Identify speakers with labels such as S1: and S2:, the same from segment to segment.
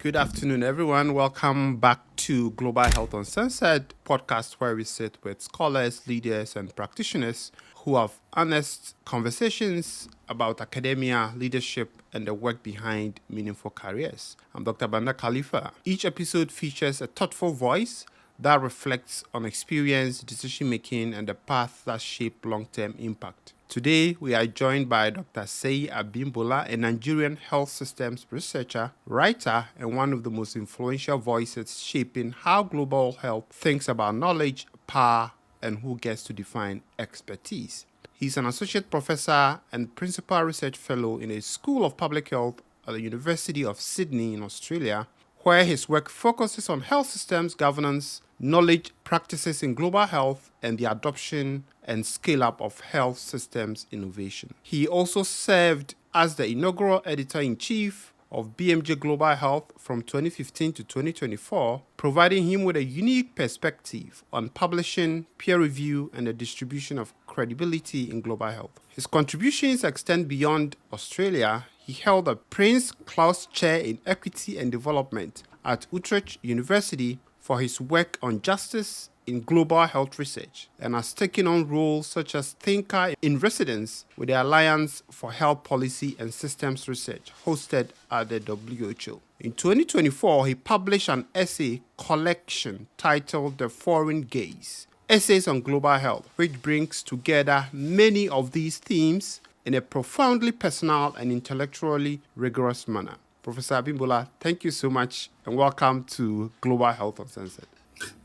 S1: Good afternoon, everyone. Welcome back to Global Health Uncensored podcast, where we sit with scholars, leaders, and practitioners who have honest conversations about academia, leadership, and the work behind meaningful careers. I'm Dr. Banda Khalifa. Each episode features a thoughtful voice that reflects on experience, decision making, and the path that shape long-term impact. Today, we are joined by Dr. Seye Abimbola, a Nigerian health systems researcher, writer, and one of the most influential voices shaping how global health thinks about knowledge, power, and who gets to define expertise. He's an associate professor and principal research fellow in a School of Public Health at the University of Sydney in Australia, where his work focuses on health systems governance, knowledge practices in global health, and the adoption and scale-up of health systems innovation. He also served as the inaugural editor-in-chief of BMJ Global Health from 2015 to 2024, providing him with a unique perspective on publishing, peer review, and the distribution of credibility in global health. His contributions extend beyond Australia. He held a Prince Claus Chair in Equity and Development at Utrecht University for his work on justice in global health research, and has taken on roles such as thinker in residence with the Alliance for Health Policy and Systems Research, hosted at the WHO. In 2024, he published an essay collection titled The Foreign Gaze, Essays on Global Health, which brings together many of these themes in a profoundly personal and intellectually rigorous manner. Professor Abimbola, thank you so much and welcome to Global Health Uncensored.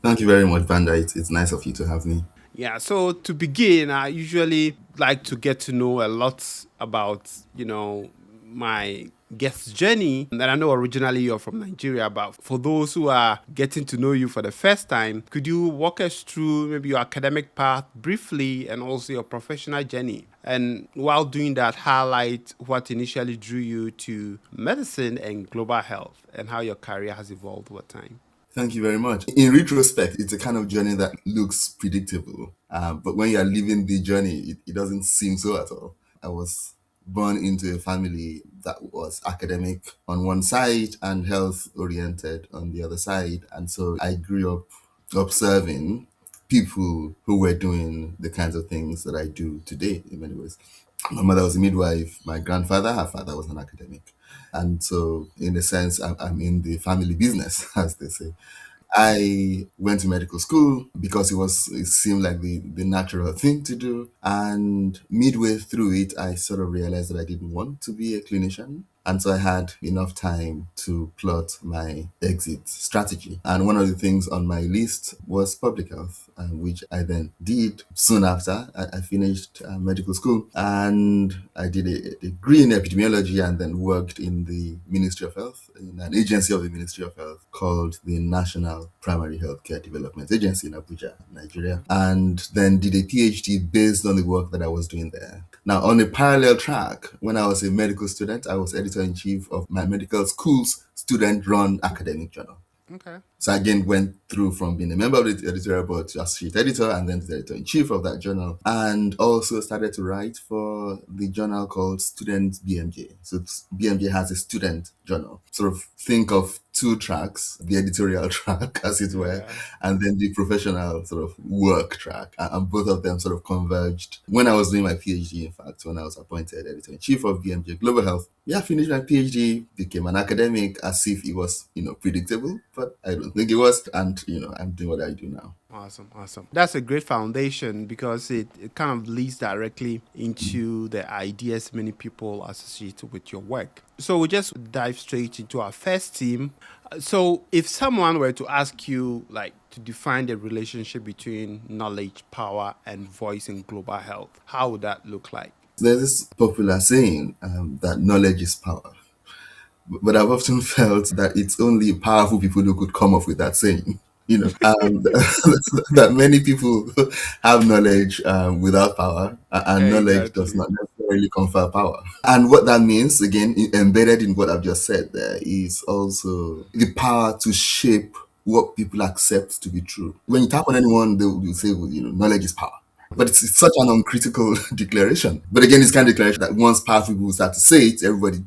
S2: Thank you very much, Banda. It's nice of you to have me.
S1: Yeah, so to begin, I usually like to get to know a lot about, my guest's journey. And I know originally you're from Nigeria, but for those who are getting to know you for the first time, could you walk us through maybe your academic path briefly and also your professional journey? And while doing that, highlight what initially drew you to medicine and global health and how your career has evolved over time.
S2: Thank you very much. In retrospect, it's a kind of journey that looks predictable. But when you're living the journey, it doesn't seem so at all. I was born into a family that was academic on one side and health oriented on the other side. And so I grew up observing people who were doing the kinds of things that I do today in many ways. My mother was a midwife. My grandfather, her father was an academic. And so, in a sense, I'm in the family business, as they say. I went to medical school because it seemed like the natural thing to do. And midway through it, I sort of realized that I didn't want to be a clinician. And so I had enough time to plot my exit strategy. And one of the things on my list was public health, which I then did soon after I finished medical school. And I did a degree in epidemiology and then worked in the Ministry of Health, in an agency of the Ministry of Health called the National Primary Healthcare Development Agency in Abuja, Nigeria. And then did a PhD based on the work that I was doing there. Now, on a parallel track, when I was a medical student, I was editor-in-chief of my medical school's student-run academic journal.
S1: Okay.
S2: So I again went through from being a member of the editorial board to associate editor and then the editor-in-chief of that journal, and also started to write for the journal called Student BMJ. So BMJ has a student journal. Sort of think of two tracks, the editorial track, as it were, and then the professional sort of work track. And both of them sort of converged when I was doing my PhD, in fact, when I was appointed editor-in-chief of BMJ Global Health. Yeah, finished my PhD, became an academic as if it was, predictable, but I don't think it was. And, I'm doing what I do now.
S1: Awesome. That's a great foundation because it kind of leads directly into the ideas many people associate with your work. So we'll just dive straight into our first theme. So if someone were to ask you, to define the relationship between knowledge, power, and voice in global health, how would that look like?
S2: There's this popular saying that knowledge is power. But I've often felt that it's only powerful people who could come up with that saying. That many people have knowledge without power, and knowledge does not necessarily confer power. And what that means, again, embedded in what I've just said there, is also the power to shape what people accept to be true. When you tap on anyone, they will say, well, knowledge is power. But it's such an uncritical declaration. But again, it's kind of declaration that once powerful people start to say it, everybody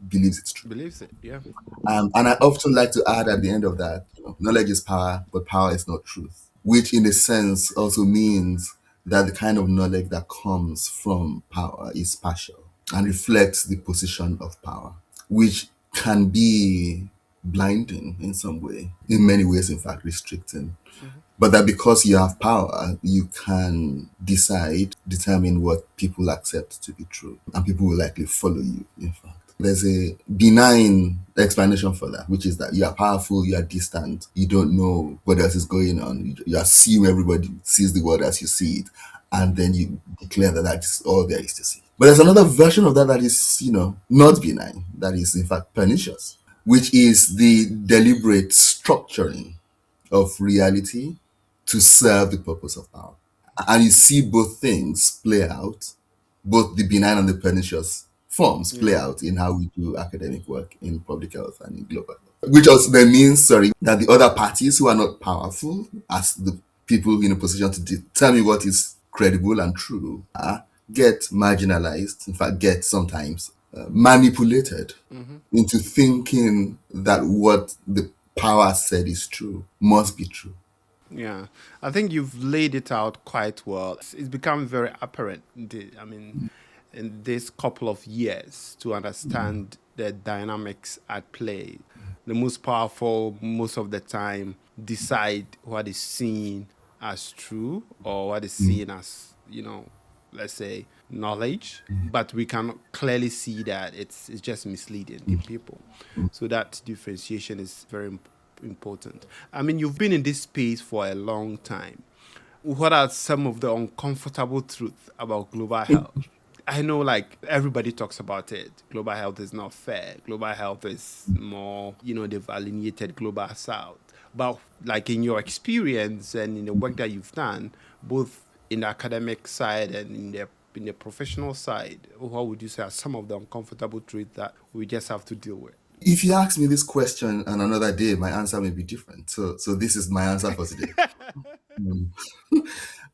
S2: believes it's true.
S1: Believes it. Yeah.
S2: And I often like to add at the end of that, knowledge is power, but power is not truth, which in a sense also means that the kind of knowledge that comes from power is partial and reflects the position of power, which can be blinding in some way, in many ways, in fact, restricting.
S1: Hmm.
S2: But that because you have power, you can determine what people accept to be true, and people will likely follow you, in fact. There's a benign explanation for that, which is that you are powerful, you are distant, you don't know what else is going on, you assume everybody sees the world as you see it, and then you declare that that is all there is to see. But there's another version of that that is, not benign, that is in fact pernicious, which is the deliberate structuring of reality to serve the purpose of power. And you see both things play out, both the benign and the pernicious forms play
S1: Yeah.
S2: out in how we do academic work in public health and in global health. Which also then means, that the other parties who are not powerful, as the people in a position to determine what is credible and true, get marginalized, in fact, get sometimes manipulated
S1: Hmm.
S2: into thinking that what the power said is true must be true.
S1: Yeah, I think you've laid it out quite well. It's become very apparent, I mean, in this couple of years to understand the dynamics at play. The most powerful, most of the time, decide what is seen as true or what is seen as, let's say, knowledge. But we can clearly see that it's just misleading the people. So that differentiation is very important. I mean, you've been in this space for a long time. What are some of the uncomfortable truths about global health? I know, like, everybody talks about it. Global health is not fair. Global health is more, they've alienated global south. But, like, in your experience and in the work that you've done, both in the academic side and in the professional side, what would you say are some of the uncomfortable truths that we just have to deal with?
S2: If you ask me this question on another day, my answer may be different. So this is my answer for today. Mm.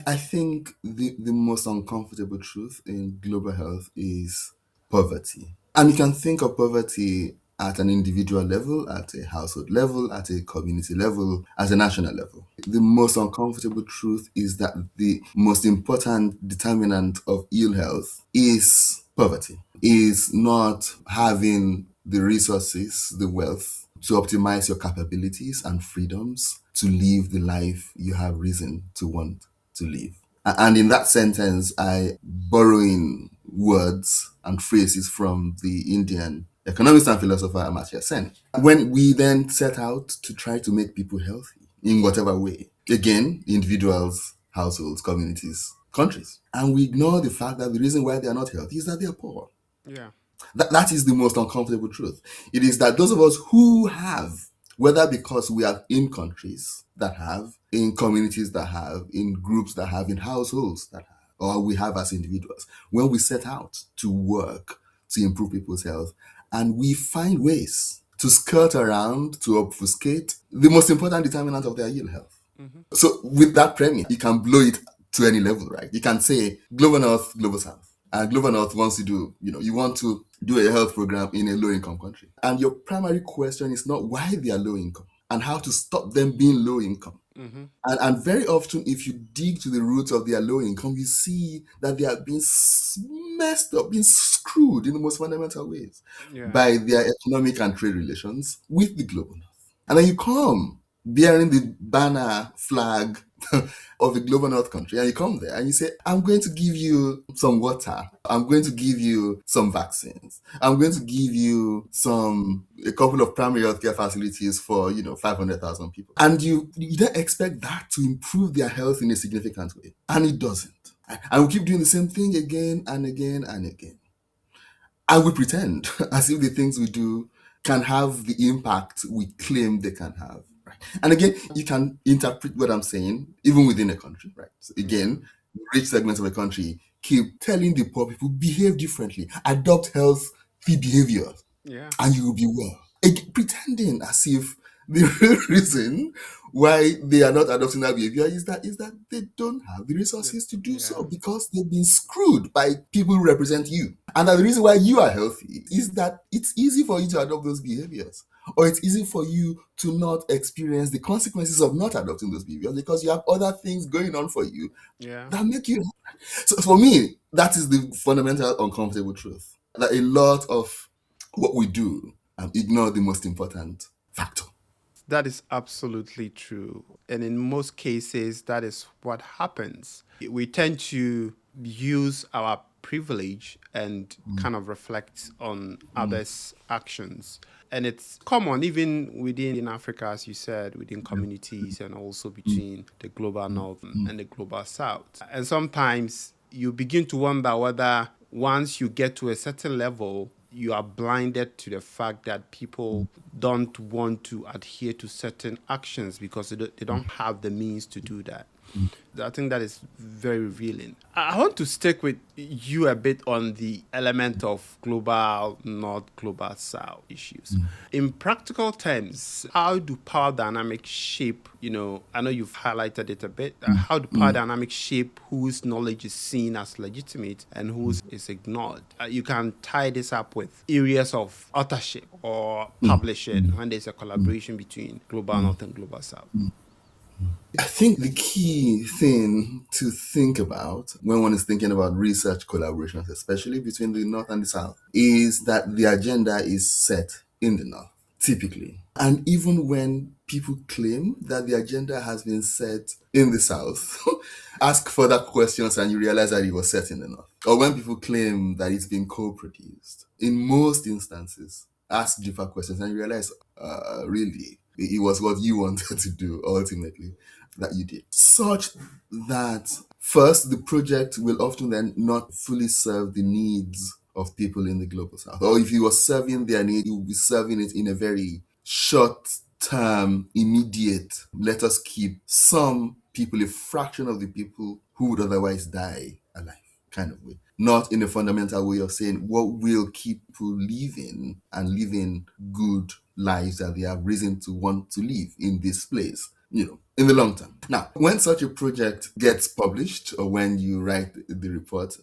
S2: I think the most uncomfortable truth in global health is poverty. And you can think of poverty at an individual level, at a household level, at a community level, at a national level. The most uncomfortable truth is that the most important determinant of ill health is poverty, is not having the resources, the wealth to optimize your capabilities and freedoms to live the life you have reason to want to live. And in that sentence, I borrowing words and phrases from the Indian economist and philosopher Amartya Sen. When we then set out to try to make people healthy in whatever way, again, individuals, households, communities, countries, and we ignore the fact that the reason why they are not healthy is that they are poor.
S1: Yeah.
S2: That is the most uncomfortable truth. It is that those of us who have, whether because we are in countries that have, in communities that have, in groups that have, in households that have, or we have as individuals, when we set out to work to improve people's health, and we find ways to skirt around, to obfuscate the most important determinant of their ill health. So with that premise, you can blow it to any level, right? You can say global north, global south. And global north wants to do, you want to do a health program in a low income country. And your primary question is not why they are low income and how to stop them being low income.
S1: Hmm.
S2: And very often, if you dig to the roots of their low income, you see that they are being messed up, being screwed in the most fundamental ways
S1: Yeah.
S2: by their economic and trade relations with the global north. And then you come bearing the banner flag of a global north country, and you come there and you say, I'm going to give you some water, I'm going to give you some vaccines, I'm going to give you a couple of primary healthcare facilities for 500,000 people, and you don't expect that to improve their health in a significant way, and it doesn't. And we keep doing the same thing again and again and again. And we pretend as if the things we do can have the impact we claim they can have. Right? And again, you can interpret what I'm saying even within a country. Right? So
S1: Yeah.
S2: again, rich segments of the country keep telling the poor people behave differently, adopt healthy behaviors,
S1: Yeah.
S2: and you will be well. Pretending as if The real reason why they are not adopting that behavior is that they don't have the resources to do
S1: Yeah.
S2: so because they've been screwed by people who represent you. And that the reason why you are healthy is that it's easy for you to adopt those behaviors. Or it's easy for you to not experience the consequences of not adopting those behaviors because you have other things going on for you
S1: Yeah.
S2: that make you. So for me, that is the fundamental uncomfortable truth. That a lot of what we do ignore the most important factor.
S1: That is absolutely true. And in most cases, that is what happens. We tend to use our privilege and kind of reflect on others' actions. And it's common, even within Africa, as you said, within communities and also between the global north and the global south. And sometimes you begin to wonder whether once you get to a certain level, you are blinded to the fact that people don't want to adhere to certain actions because they don't have the means to do that. I think that is very revealing. I want to stick with you a bit on the element of global north, global south issues. In practical terms, how do power dynamics shape, I know you've highlighted it a bit, how do power dynamics shape whose knowledge is seen as legitimate and whose is ignored? You can tie this up with areas of authorship or publishing when there's a collaboration between global north and global south.
S2: I think the key thing to think about when one is thinking about research collaborations, especially between the North and the South, is that the agenda is set in the North, typically. And even when people claim that the agenda has been set in the South, ask further questions and you realize that it was set in the North. Or when people claim that it's been co-produced, in most instances, ask deeper questions and you realize, really, it was what you wanted to do ultimately that you did. Such that first, the project will often then not fully serve the needs of people in the global south. Or if you were serving their need, you will be serving it in a very short term, immediate, let us keep some people, a fraction of the people who would otherwise die alive kind of way. Not in a fundamental way of saying what will keep people living and living good lives that they have reason to want to live in this place, in the long term. Now, when such a project gets published or when you write the report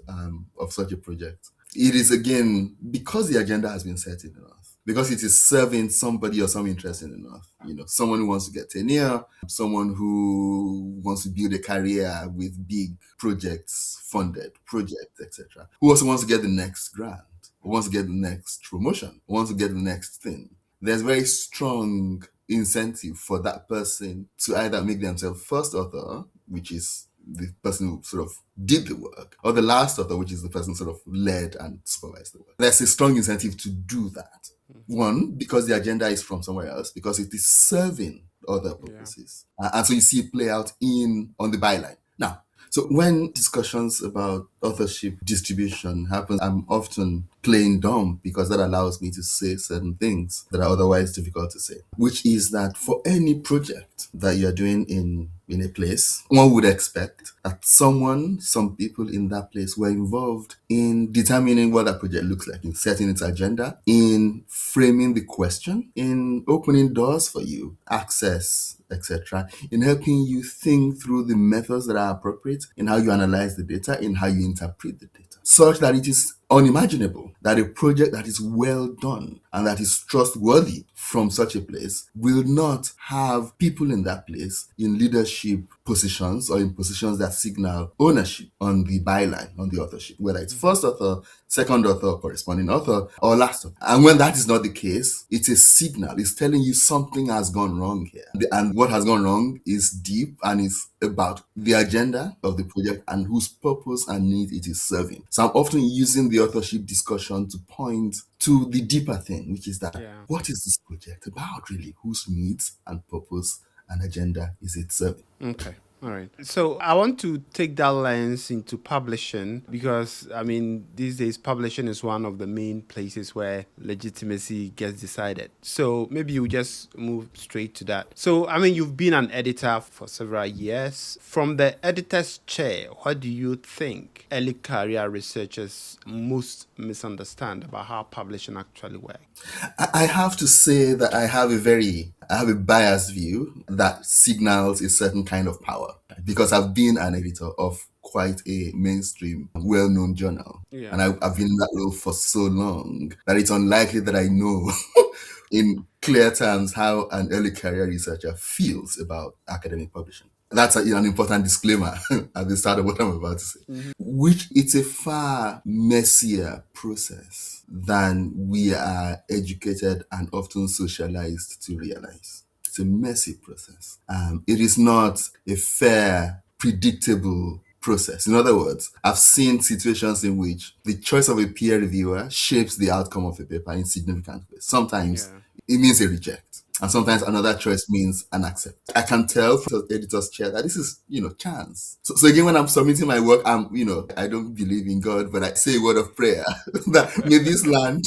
S2: of such a project, it is again because the agenda has been set in the North, because it is serving somebody or some interest in the North. Someone who wants to get tenure, someone who wants to build a career with big projects, funded projects, etc. Who also wants to get the next grant, who wants to get the next promotion, who wants to get the next thing. There's very strong incentive for that person to either make themselves first author, which is the person who sort of did the work, or the last author, which is the person who sort of led and supervised the work. There's a strong incentive to do that. One, because the agenda is from somewhere else, because it is serving other purposes. And so you see it play out on the byline. Now, so when discussions about authorship distribution happen, I'm often playing dumb because that allows me to say certain things that are otherwise difficult to say, which is that for any project that you're doing in a place, one would expect that some people in that place were involved in determining what that project looks like, in setting its agenda, in framing the question, in opening doors for you, access, etc., in helping you think through the methods that are appropriate, in how you analyze the data, in how you interpret the data, such that it is unimaginable that a project that is well done and that is trustworthy from such a place will not have people in that place in leadership positions or in positions that signal ownership on the byline, on the authorship, whether it's first author, second author, corresponding author, or last author. And when that is not the case, it's a signal. It's telling you something has gone wrong here. And what has gone wrong is deep and it's about the agenda of the project and whose purpose and need it is serving. So I'm often using the authorship discussion to point to the deeper thing, which is that what is this project about really? Whose needs and purpose and agenda is it serving?
S1: Okay. All right. So I want to take that lens into publishing because, these days publishing is one of the main places where legitimacy gets decided. So maybe you just move straight to that. So, you've been an editor for several years. From the editor's chair, what do you think early career researchers most misunderstand about how publishing actually works?
S2: I have to say that I have a very I have a biased view that signals a certain kind of power because I've been an editor of quite a mainstream, well-known journal.
S1: Yeah.
S2: And I've been in that role for so long that it's unlikely that I know in clear terms how an early career researcher feels about academic publishing. That's an important disclaimer at the start of what I'm about to say. Which it's a far messier process than we are educated and often socialized to realize. It's a messy process. It is not a fair, predictable process. In other words, I've seen situations in which the choice of a peer reviewer shapes the outcome of a paper in significant ways. Sometimes
S1: Yeah.
S2: it means a reject. And sometimes another choice means an accept. I can tell from the editor's chair that this is, chance. So again, when I'm submitting my work, I don't believe in God, but I say a word of prayer that may this land,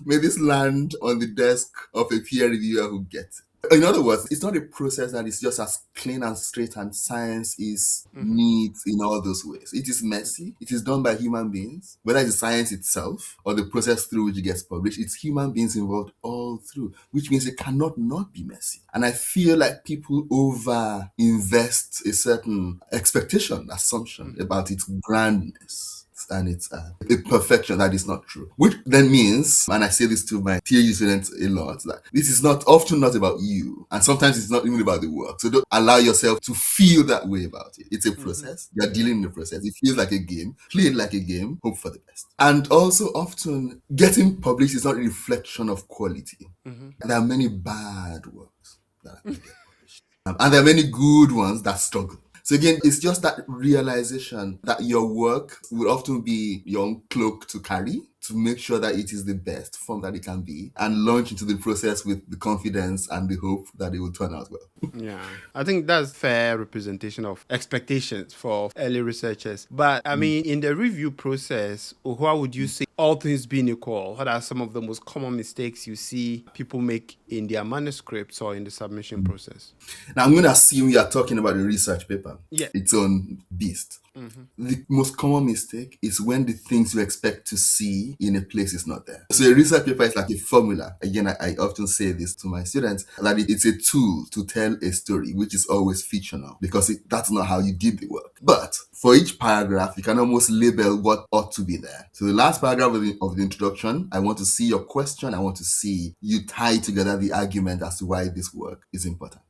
S2: may this land on the desk of a peer reviewer who gets it. In other words, it's not a process that is just as clean and straight and science is neat in all those ways. It is messy. It is done by human beings, whether it's science itself or the process through which it gets published. It's human beings involved all through, which means it cannot not be messy. And I feel like people over invest a certain expectation, assumption about its grandness and it's a perfection that is not true. Which then means, and I say this to my PhD students a lot, that this is often not about you, and sometimes it's not even about the work. So don't allow yourself to feel that way about it. It's a process. You're dealing in the process. It feels like a game. Play it like a game. Hope for the best. And also, often getting published is not a reflection of quality. There are many bad works that are get published, and there are many good ones that struggle. So again, it's just that realization that your work will often be your own cloak to carry to make sure that it is the best form that it can be and launch into the process with the confidence and the hope that it will turn out well.
S1: Yeah, I think that's fair representation of expectations for early researchers. But I mean, in the review process, what would you say, all things being equal, what are some of the most common mistakes you see people make in their manuscripts or in the submission process?
S2: Now, I'm going to assume you are talking about a research paper,
S1: Yeah.
S2: its own beast. The most common mistake is when the things you expect to see in a place is not there. So a research paper is like a formula. Again, I often say this to my students, that it's a tool to tell a story, which is always fictional because that's not how you did the work. But for each paragraph, you can almost label what ought to be there. So the last paragraph of the introduction, I want to see your question. I want to see you tie together the argument as to why this work is important.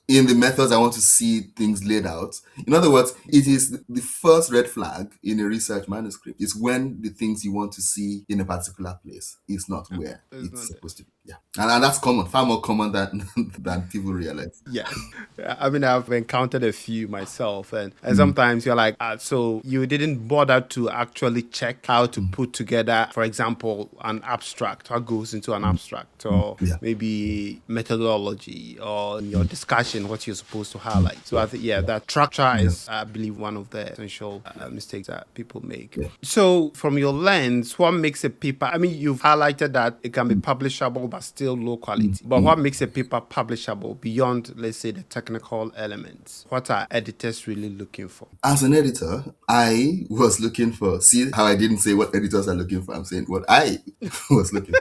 S2: In the methods, I want to see things laid out. In other words, it is the first red flag in a research manuscript is when the things you want to see in a particular place is not where it's supposed to be. Yeah. And that's common, far more common than people realize.
S1: Yes. I mean, I've encountered a few myself, and sometimes you're like, so you didn't bother to actually check how to put together, for example, an abstract, what goes into an abstract, or maybe methodology, or in your discussion, what you're supposed to highlight. So I think, that structure is, I believe, one of the essential mistakes that people make.
S2: Yeah.
S1: So from your lens, what makes a paper, I mean, you've highlighted that it can be publishable, but still low quality. But what makes a paper publishable beyond, let's say, the technical elements? What are editors really looking for?
S2: As an editor, I was looking for, see how I didn't say what editors are looking for, I'm saying what I was looking for.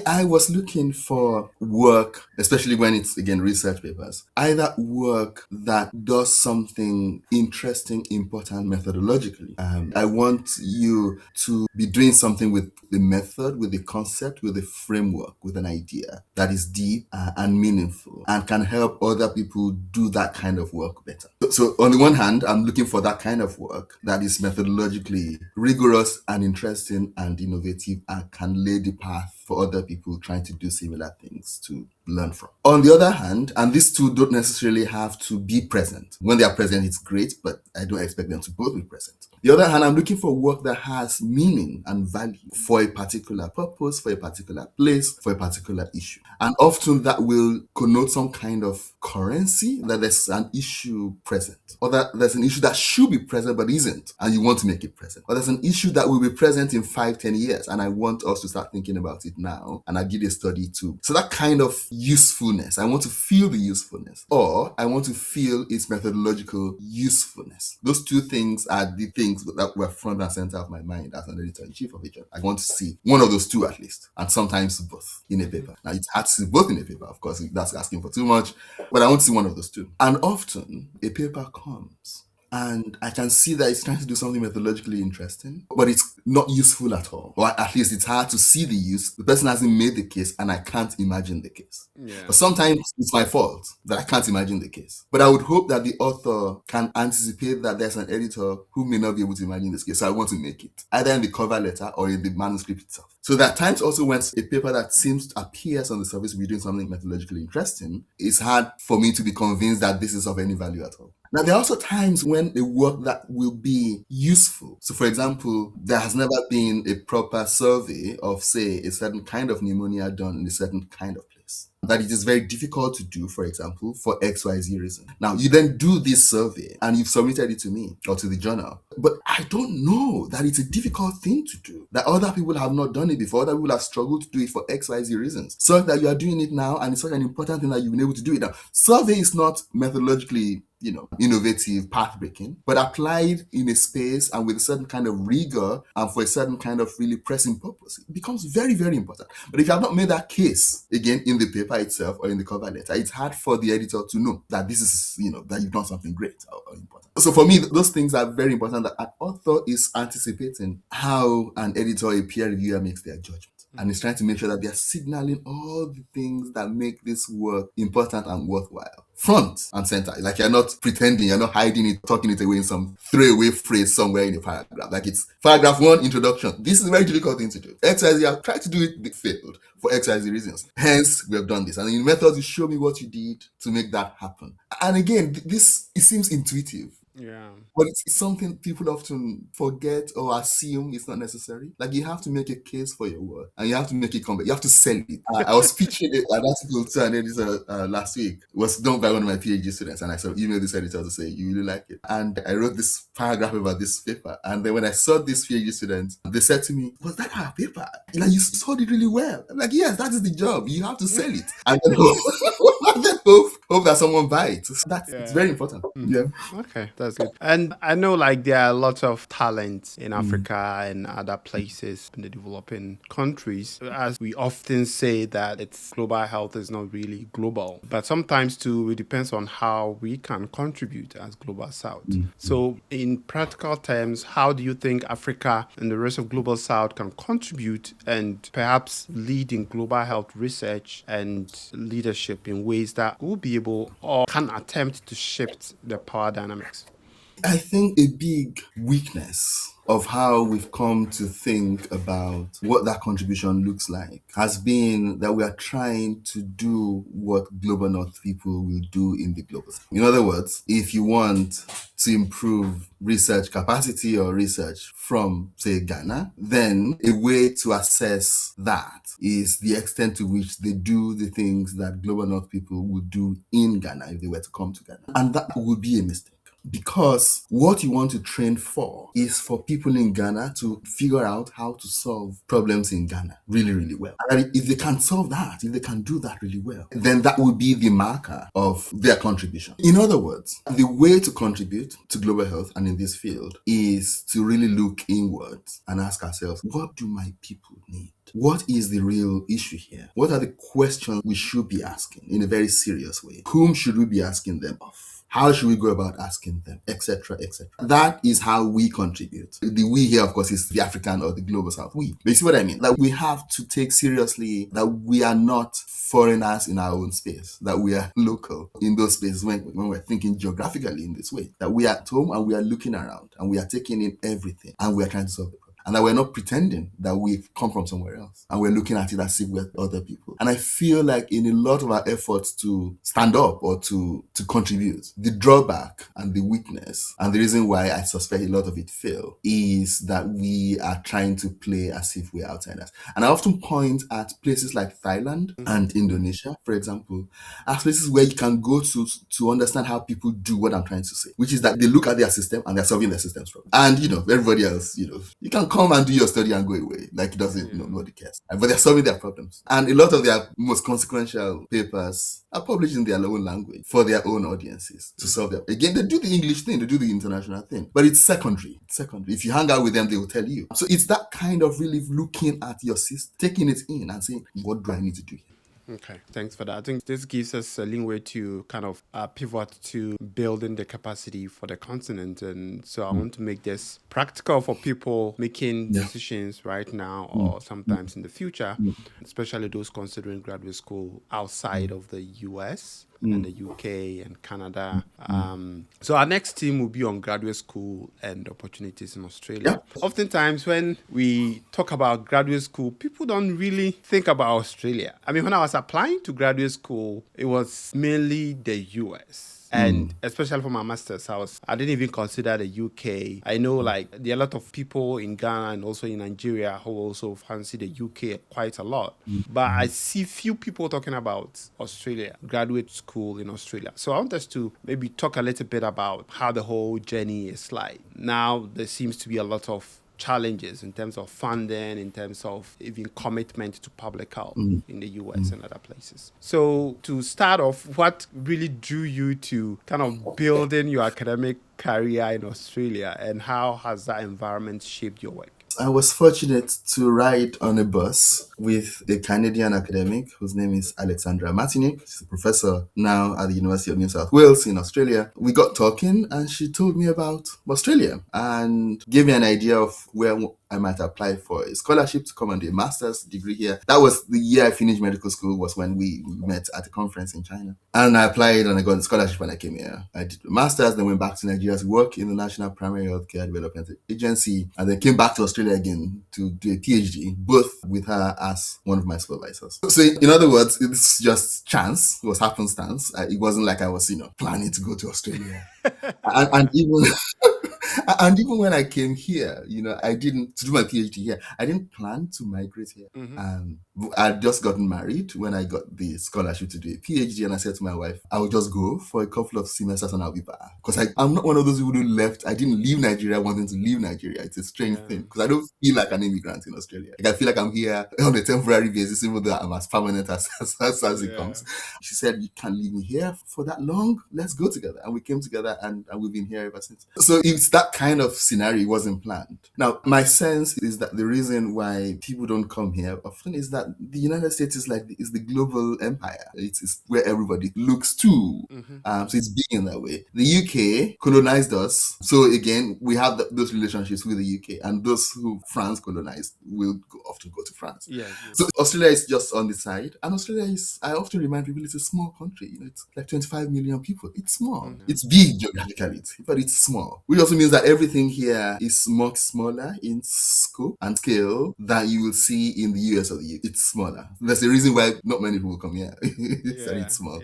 S2: I was looking for work, especially when it's, again, research papers, either work that does something interesting, important methodologically. I want you to be doing something with the method, with the concept, with the framework, with an idea that is deep and meaningful and can help other people do that kind of work better. So on the one hand, I'm looking for that kind of work that is methodologically rigorous and interesting and innovative and can lay the path for other people trying to do similar things to learn from. On the other hand, and these two don't necessarily have to be present. When they are present, it's great, but I don't expect them to both be present. The other hand, I'm looking for work that has meaning and value for a particular purpose, for a particular place, for a particular issue. And often that will connote some kind of currency, that there's an issue present, or that there's an issue that should be present but isn't, and you want to make it present. Or there's an issue that will be present in 5-10 years, and I want us to start thinking about it now, and I did a study too. So that kind of usefulness, I want to feel the usefulness, or I want to feel its methodological usefulness. Those two things are the things things that were front and center of my mind as an editor-in-chief of a journal. I want to see one of those two at least, and sometimes both in a paper. Now, it's hard to see both in a paper, of course, that's asking for too much, but I want to see one of those two. And often, a paper comes and I can see that it's trying to do something methodologically interesting, but it's not useful at all. Or at least it's hard to see the use. The person hasn't made the case and I can't imagine the case.
S1: Yeah.
S2: But sometimes it's my fault that I can't imagine the case. But I would hope that the author can anticipate that there's an editor who may not be able to imagine this case. So I want to make it, either in the cover letter or in the manuscript itself. So there are times also when a paper that appears on the surface to be doing something methodologically interesting, it's hard for me to be convinced that this is of any value at all. Now, there are also times when a work that will be useful. So, for example, there has never been a proper survey of, say, a certain kind of pneumonia done in a certain kind of place. That it is very difficult to do, for example, for XYZ reason. Now, you then do this survey and you've submitted it to me or to the journal. But I don't know that it's a difficult thing to do, that other people have not done it before, that people have struggled to do it for XYZ reasons. So that you are doing it now, and it's such an important thing that you've been able to do it now. Survey is not methodologically innovative, path-breaking, but applied in a space and with a certain kind of rigor and for a certain kind of really pressing purpose, it becomes very, very important. But if you have not made that case, again, in the paper itself or in the cover letter, it's hard for the editor to know that this is, that you've done something great or important. So for me, those things are very important, that an author is anticipating how an editor or a peer reviewer makes their judgment. And is trying to make sure that they're signaling all the things that make this work important and worthwhile. Front and center. Like, you're not pretending, you're not hiding it, talking it away in some throwaway phrase somewhere in a paragraph. Like, it's paragraph 1, introduction. This is a very difficult thing to do. XYZ, I've tried to do it, it failed for XYZ reasons. Hence, we have done this. And in methods, you show me what you did to make that happen. And again, it seems intuitive.
S1: Yeah.
S2: But it's something people often forget or assume it's not necessary. Like, you have to make a case for your work and you have to make it come. You have to sell it. I was pitching an article to an editor last week. It was done by one of my PhD students, and I said, email this editor to say, you really like it. And I wrote this paragraph about this paper. And then when I saw this PhD student, they said to me, was that our paper? Like, you sold it really well. I'm like, yes, that is the job. You have to sell it. And then hope that someone buys it. So it's very important. Yeah.
S1: Okay, that's good. And I know, like, there are lots of talent in Africa and other places in the developing countries. As we often say that it's global health is not really global, but sometimes too, it depends on how we can contribute as Global South. So in practical terms, how do you think Africa and the rest of Global South can contribute and perhaps lead in global health research and leadership in ways that will be able or can attempt to shift the power dynamics?
S2: I think a big weakness of how we've come to think about what that contribution looks like has been that we are trying to do what Global North people will do in the Global South. In other words, if you want to improve research capacity or research from, say, Ghana, then a way to assess that is the extent to which they do the things that Global North people would do in Ghana if they were to come to Ghana. And that would be a mistake. Because what you want to train for is for people in Ghana to figure out how to solve problems in Ghana really, really well. And if they can solve that, if they can do that really well, then that will be the marker of their contribution. In other words, the way to contribute to global health and in this field is to really look inwards and ask ourselves, what do my people need? What is the real issue here? What are the questions we should be asking in a very serious way? Whom should we be asking them of? How should we go about asking them, etc., etc.? That is how we contribute. The we here, of course, is the African or the Global South we. But you see what I mean? That we have to take seriously that we are not foreigners in our own space, that we are local in those spaces when we're thinking geographically in this way, that we are at home and we are looking around and we are taking in everything and we are trying to solve the problem. And that we're not pretending that we've come from somewhere else and we're looking at it as if we're other people. And I feel like in a lot of our efforts to stand up or to contribute, the drawback and the weakness and the reason why I suspect a lot of it fail is that we are trying to play as if we're outsiders. And I often point at places like Thailand and Indonesia, for example, as places where you can go to understand how people do what I'm trying to say, which is that they look at their system and they're solving their system's problem. And, everybody else, you can come come and do your study and go away. Like, it doesn't,
S1: Yeah.
S2: nobody cares. But they're solving their problems. And a lot of their most consequential papers are published in their own language for their own audiences to solve their. Again, they do the English thing, they do the international thing, but it's secondary. It's secondary. If you hang out with them, they will tell you. So it's that kind of really looking at your system, taking it in and saying, what do I need to do here?
S1: Okay, thanks for that. I think this gives us a leeway to kind of pivot to building the capacity for the continent. And so I want to make this practical for people making
S2: Yeah.
S1: decisions right now or sometimes in the future, especially those considering graduate school outside of the US and the UK and Canada. So our next theme will be on graduate school and opportunities in Australia.
S2: Yeah.
S1: Oftentimes when we talk about graduate school, people don't really think about Australia. I mean, when I was applying to graduate school, it was mainly the US. And especially for my master's, I didn't even consider the UK. I know like there are a lot of people in Ghana and also in Nigeria who also fancy the UK quite a lot. But I see few people talking about Australia, graduate school in Australia. So I want us to maybe talk a little bit about how the whole journey is like. Now there seems to be a lot of challenges in terms of funding, in terms of even commitment to public health in the US and other places. So to start off, what really drew you to kind of building your academic career in Australia, and how has that environment shaped your work?
S2: I was fortunate to ride on a bus with a Canadian academic whose name is Alexandra Martinique. She's a professor now at the University of New South Wales in Australia. We got talking and she told me about Australia and gave me an idea of where I might apply for a scholarship to come and do a master's degree here. That was the year I finished medical school, was when we met at a conference in China. And I applied and I got a scholarship when I came here. I did a master's, then went back to Nigeria to work in the National Primary Healthcare Development Agency, and then came back to Australia again to do a PhD, both with her as one of my supervisors. So in other words, it's just chance. It was happenstance. It wasn't like I was, planning to go to Australia. and even and even when I came here, I didn't to do my PhD here. I didn't plan to migrate here. I'd just gotten married when I got the scholarship to do a PhD, and I said to my wife, I will just go for a couple of semesters and I'll be back. Because I'm not one of those people who left. I didn't leave Nigeria wanting to leave Nigeria. It's a strange thing because I don't feel like an immigrant in Australia. Like I feel like I'm here on a temporary basis, even though I'm as permanent as it comes. She said, you can't leave me here for that long. Let's go together. And we came together and we've been here ever since. So it's that kind of scenario. It wasn't planned. Now, my sense is that the reason why people don't come here often is that the United States is the global empire. It's where everybody looks to. So it's big in that way. The UK colonized us. So again, we have those relationships with the UK, and those who France colonized will often go to France. So Australia is just on the side, and Australia is, I often remind people, it's a small country. It's like 25 million people. It's small. It's big geographically, but it's small, which also means that everything here is much smaller in scope and scale than you will see in the US or the UK. It's smaller. That's the reason why not many people come here. It's small.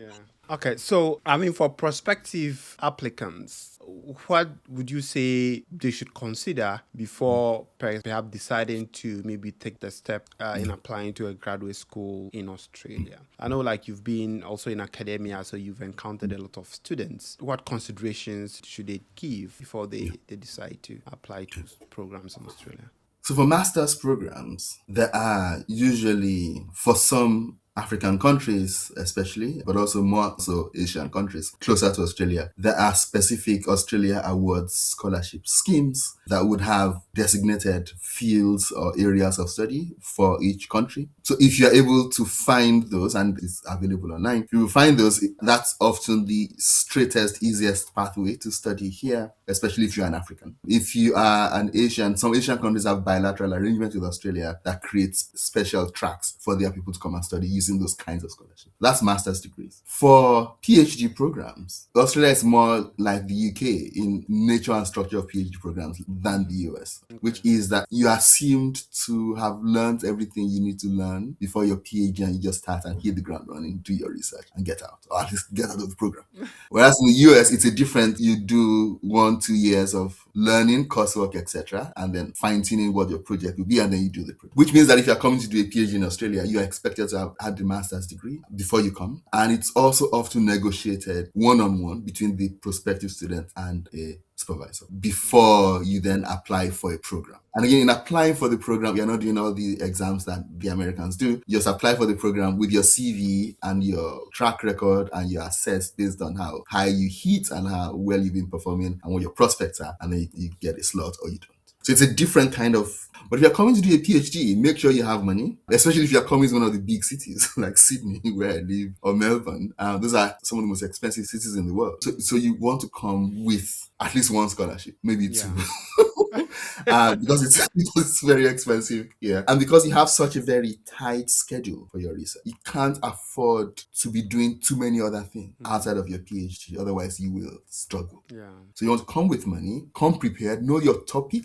S1: Okay, so I mean, for prospective applicants, what would you say they should consider before perhaps deciding to maybe take the step in applying to a graduate school in Australia? I know like you've been also in academia, so you've encountered a lot of students. What considerations should they give before they decide to apply to programs in Australia?
S2: So for master's programs, there are usually, for some African countries especially, but also more so Asian countries closer to Australia, there are specific Australia Awards scholarship schemes that would have designated fields or areas of study for each country. So if you're able to find those, and it's available online, if you find those, that's often the straightest, easiest pathway to study here, especially if you're an African. If you are an Asian, some Asian countries have bilateral arrangements with Australia that creates special tracks for their people to come and study using those kinds of scholarships. That's master's degrees. For PhD programs, Australia is more like the UK in nature and structure of PhD programs than the US, which is that you are assumed to have learned everything you need to learn before your PhD, and you just start and hit the ground running, do your research and get out, or at least get out of the program. Whereas in the US, it's a different, you do 1-2 years of learning, coursework, etc., and then fine-tuning what your project will be, and then you do the project. Which means that if you're coming to do a PhD in Australia, you are expected to have had the master's degree before you come. And it's also often negotiated one-on-one between the prospective student and a supervisor before you then apply for a program. And again, in applying for the program, you're not doing all the exams that the Americans do. You just apply for the program with your CV and your track record, and you're assessed based on how high you hit and how well you've been performing and what your prospects are. And then you get a slot or you don't. So it's a different kind of, but if you're coming to do a PhD, make sure you have money, especially if you're coming to one of the big cities like Sydney, where I live, or Melbourne. Those are some of the most expensive cities in the world. So you want to come with at least one scholarship, maybe two. Because it's very expensive here. And because you have such a very tight schedule for your research, you can't afford to be doing too many other things outside of your PhD. Otherwise, you will struggle. So you want to come with money, come prepared, know your topic,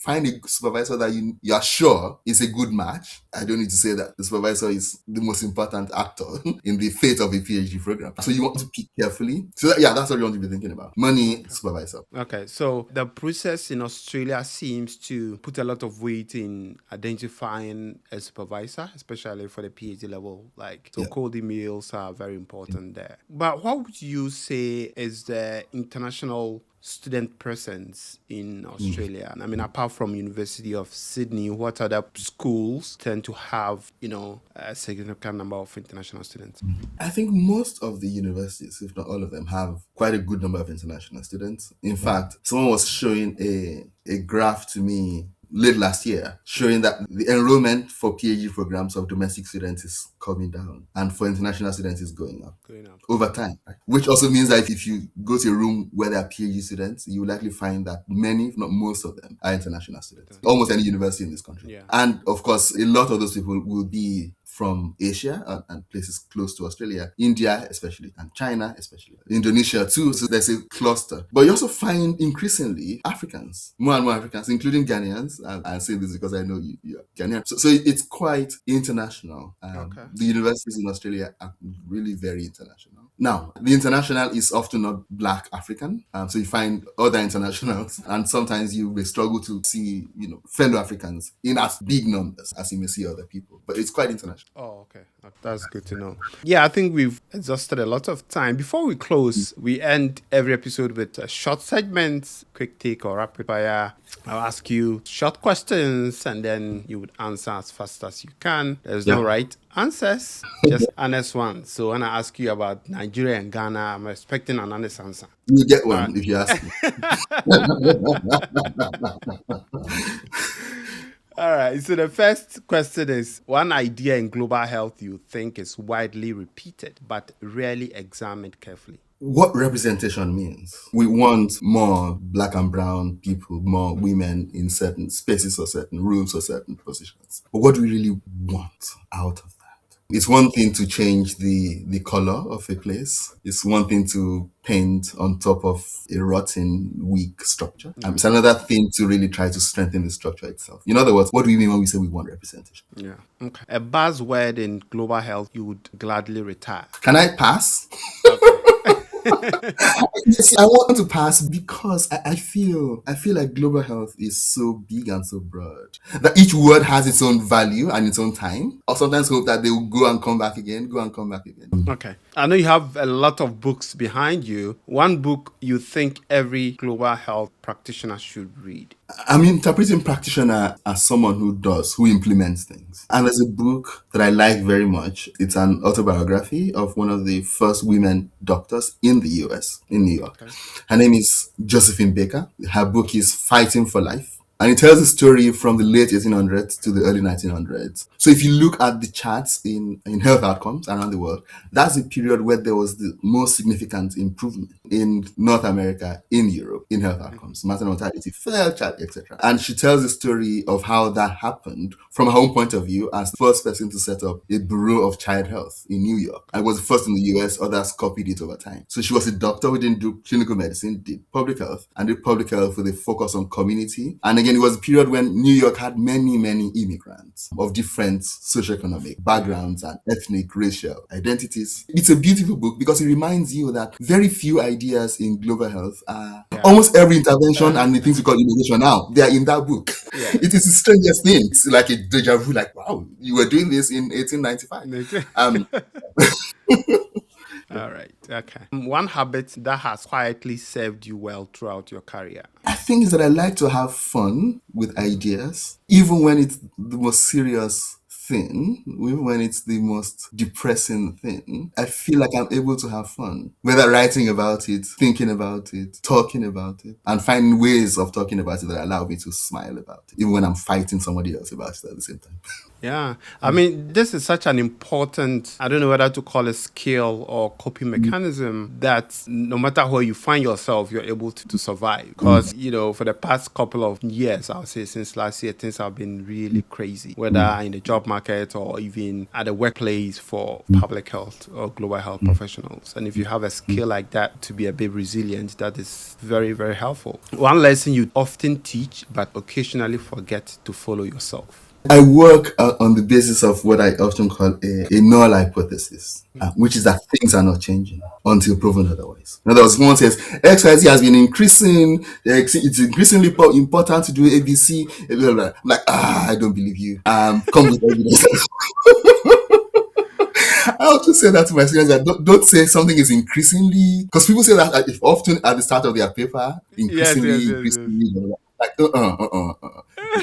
S2: find a supervisor that you're sure is a good match. I don't need to say that the supervisor is the most important actor in the fate of a PhD program. So you want to pick carefully. So that's what you want to be thinking about. Money, supervisor.
S1: Okay, so the process in Australia seems to put a lot of weight in identifying a supervisor, especially for the PhD level. Cold emails are very important there. But what would you say is the international student presence in Australia? I mean, apart from University of Sydney, what other schools tend to have, a significant number of international students?
S2: I think most of the universities, if not all of them, have quite a good number of international students. In fact, someone was showing a graph to me late last year showing that the enrollment for PhD programs of domestic students is coming down and for international students is going up over time, right? Which also means that if you go to a room where there are PhD students, you will likely find that many, if not most of them, are international students. Almost any university in this country. And of course, a lot of those people will be from Asia and places close to Australia, India especially, and China especially, Indonesia too. So there's a cluster. But you also find increasingly Africans, more and more Africans, including Ghanaians. I say this because I know you're Ghanaian. So it's quite international. The universities in Australia are really very international. Now, the international is often not Black African. So you find other internationals, and sometimes you may struggle to see, fellow Africans in as big numbers as you may see other people. But it's quite international.
S1: Oh, okay. That's good to know. Yeah, I think we've exhausted a lot of time. Before we close, we end every episode with a short segment, quick take or rapid fire. I'll ask you short questions and then you would answer as fast as you can. There's no right answers, just honest ones. So when I ask you about Nigeria and Ghana, I'm expecting an honest answer.
S2: You get one if you ask me.
S1: All right. So the first question is, one idea in global health you think is widely repeated but rarely examined carefully?
S2: What representation means. We want more Black and brown people, more women in certain spaces or certain rooms or certain positions. But what do we really want out of that? It's one thing to change the color of a place. It's one thing to paint on top of a rotten, weak structure. It's another thing to really try to strengthen the structure itself. In other words, what do we mean when we say we want representation?
S1: Yeah. Okay. A buzzword in global health you would gladly retire.
S2: Can I pass? Yes, I want to pass because I feel like global health is so big and so broad that each word has its own value and its own time. Or sometimes hope that they will go and come back again.
S1: Okay. I know you have a lot of books behind you. One book you think every global health practitioner should read?
S2: I'm interpreting practitioner as someone who implements things. And there's a book that I like very much. It's an autobiography of one of the first women doctors in the US, in New York. Okay. Her name is Josephine Baker. Her book is Fighting for Life. And it tells the story from the late 1800s to the early 1900s. So if you look at the charts in health outcomes around the world, that's the period where there was the most significant improvement in North America, in Europe, in health outcomes, maternal mortality, child, etc. And she tells the story of how that happened from her own point of view as the first person to set up a Bureau of Child Health in New York. And it was the first in the US, others copied it over time. So she was a doctor who didn't do clinical medicine, did public health, and did public health with a focus on community. And again, it was a period when New York had many, many immigrants of different socioeconomic backgrounds and ethnic, racial identities. It's a beautiful book because it reminds you that very few ideas in global health are almost every intervention and the things we call innovation now, they are in that book. Yeah. It is the strangest thing. It's like a deja vu, like, wow, you were doing this in 1895.
S1: All right. Okay. One habit that has quietly served you well throughout your career.
S2: I think is that I like to have fun with ideas, even when it's the most serious thing, even when it's the most depressing thing. I feel like I'm able to have fun, whether writing about it, thinking about it, talking about it, and finding ways of talking about it that allow me to smile about it, even when I'm fighting somebody else about it at the same time.
S1: Yeah. I mean, this is such an important, I don't know whether to call it skill or coping mechanism that no matter where you find yourself, you're able to survive. Because, for the past couple of years, I'll say since last year, things have been really crazy, whether in the job market or even at the workplace for public health or global health professionals. And if you have a skill like that to be a bit resilient, that is very, very helpful. One lesson you often teach, but occasionally forget to follow yourself.
S2: I work on the basis of what I often call a null hypothesis, which is that things are not changing until proven otherwise. In other words, someone says XYZ has been increasing, it's increasingly important to do ABC, blah, blah, blah. I'm like, I don't believe you. Come with evidence. I often say that to my students that don't say something is increasingly, because people say that if often at the start of their paper,
S1: Yes, yes,
S2: increasingly,
S1: yes, yes.
S2: increasingly, like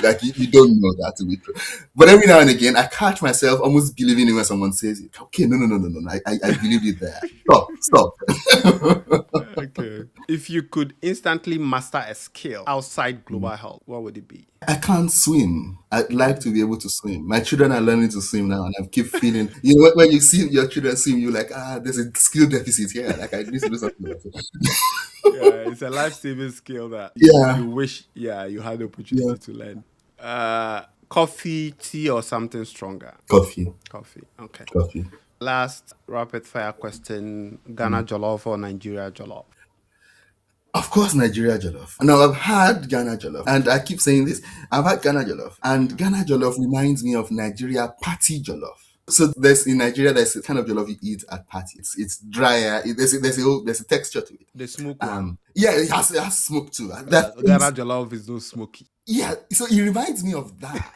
S2: like you don't know that to be true. But every now and again, I catch myself almost believing it when someone says it. Okay, no. I believe it there. Stop.
S1: Okay. If you could instantly master a skill outside global health, what would it be?
S2: I can't swim. I'd like to be able to swim. My children are learning to swim now, and I keep feeling, when you see your children swim, you're like, there's a skill deficit here. Like, I need to do something about it.
S1: Yeah, it's a life-saving skill that you
S2: Yeah,
S1: wish, you had the
S2: yeah.
S1: opportunity to learn. Coffee, tea, or something stronger?
S2: Coffee,
S1: Coffee. Okay.
S2: coffee.
S1: Last rapid fire question: Ghana jollof or Nigeria jollof?
S2: Of course, Nigeria jollof. Now, I've had Ghana jollof, and I keep saying this. I've had Ghana jollof, and Ghana jollof reminds me of Nigeria party jollof. So in Nigeria, there's a kind of jollof you eat at parties. It's drier. There's a texture to it.
S1: The smoke one.
S2: Yeah, it has smoke too. That
S1: Ghana jollof is no smoky.
S2: yeah. So it reminds me of that,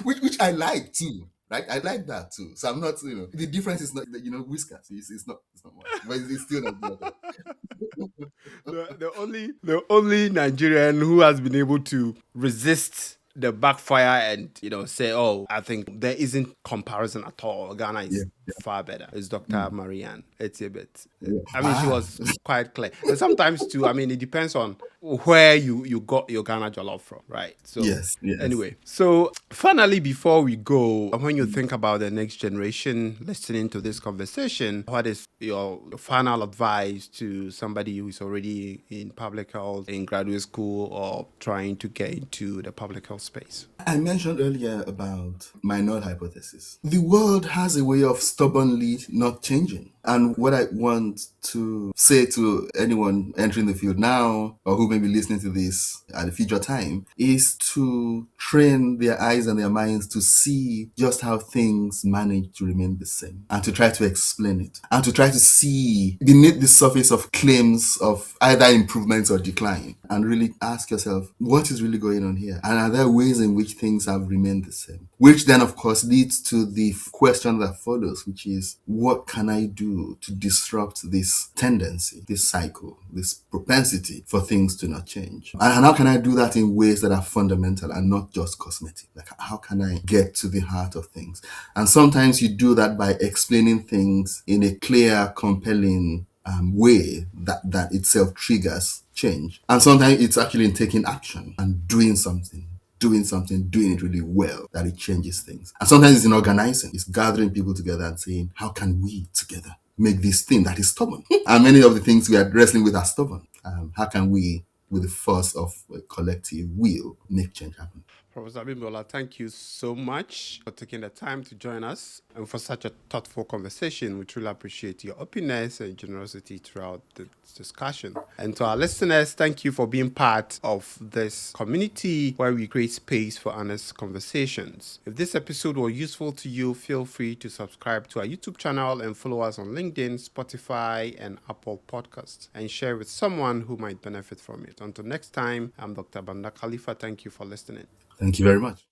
S2: which I like too. Right, I like that too. So I'm not, the difference is not, whiskers. It's not much, but it's still not.
S1: The only Nigerian who has been able to resist the backfire and say, oh, I think there isn't comparison at all. Ghana
S2: Yeah,
S1: is far better. It's Dr. Marianne. It's a bit.
S2: yeah.
S1: I mean, she was quite clear. And sometimes too, I mean, it depends on where you got your Ghana jollof from, right? So
S2: Yes, yes.
S1: anyway, so finally, before we go, when you think about the next generation listening to this conversation, what is your final advice to somebody who is already in public health, in graduate school, or trying to get into the public health space?
S2: I mentioned earlier about my null hypothesis. The world has a way of stubbornly not changing. And what I want to say to anyone entering the field now or who may be listening to this at a future time is to train their eyes and their minds to see just how things manage to remain the same and to try to explain it and to try to see beneath the surface of claims of either improvements or decline and really ask yourself, what is really going on here? And are there ways in which things have remained the same? Which then, of course, leads to the question that follows, which is, what can I do to disrupt this tendency, this cycle, this propensity for things to not change? And how can I do that in ways that are fundamental and not just cosmetic? Like, how can I get to the heart of things? And sometimes you do that by explaining things in a clear, compelling way that itself triggers change. And sometimes it's actually in taking action and doing it really well, that it changes things. And sometimes it's in organizing, it's gathering people together and saying, how can we together make this thing that is stubborn? And many of the things we are wrestling with are stubborn. How can we, with the force of a collective will, make change happen?
S1: Professor Abimbola, thank you so much for taking the time to join us and for such a thoughtful conversation. We truly appreciate your openness and generosity throughout the discussion. And to our listeners, thank you for being part of this community where we create space for honest conversations. If this episode was useful to you, feel free to subscribe to our YouTube channel and follow us on LinkedIn, Spotify, and Apple Podcasts, and share with someone who might benefit from it. Until next time, I'm Dr. Banda Khalifa. Thank you for listening.
S2: Thank you very much.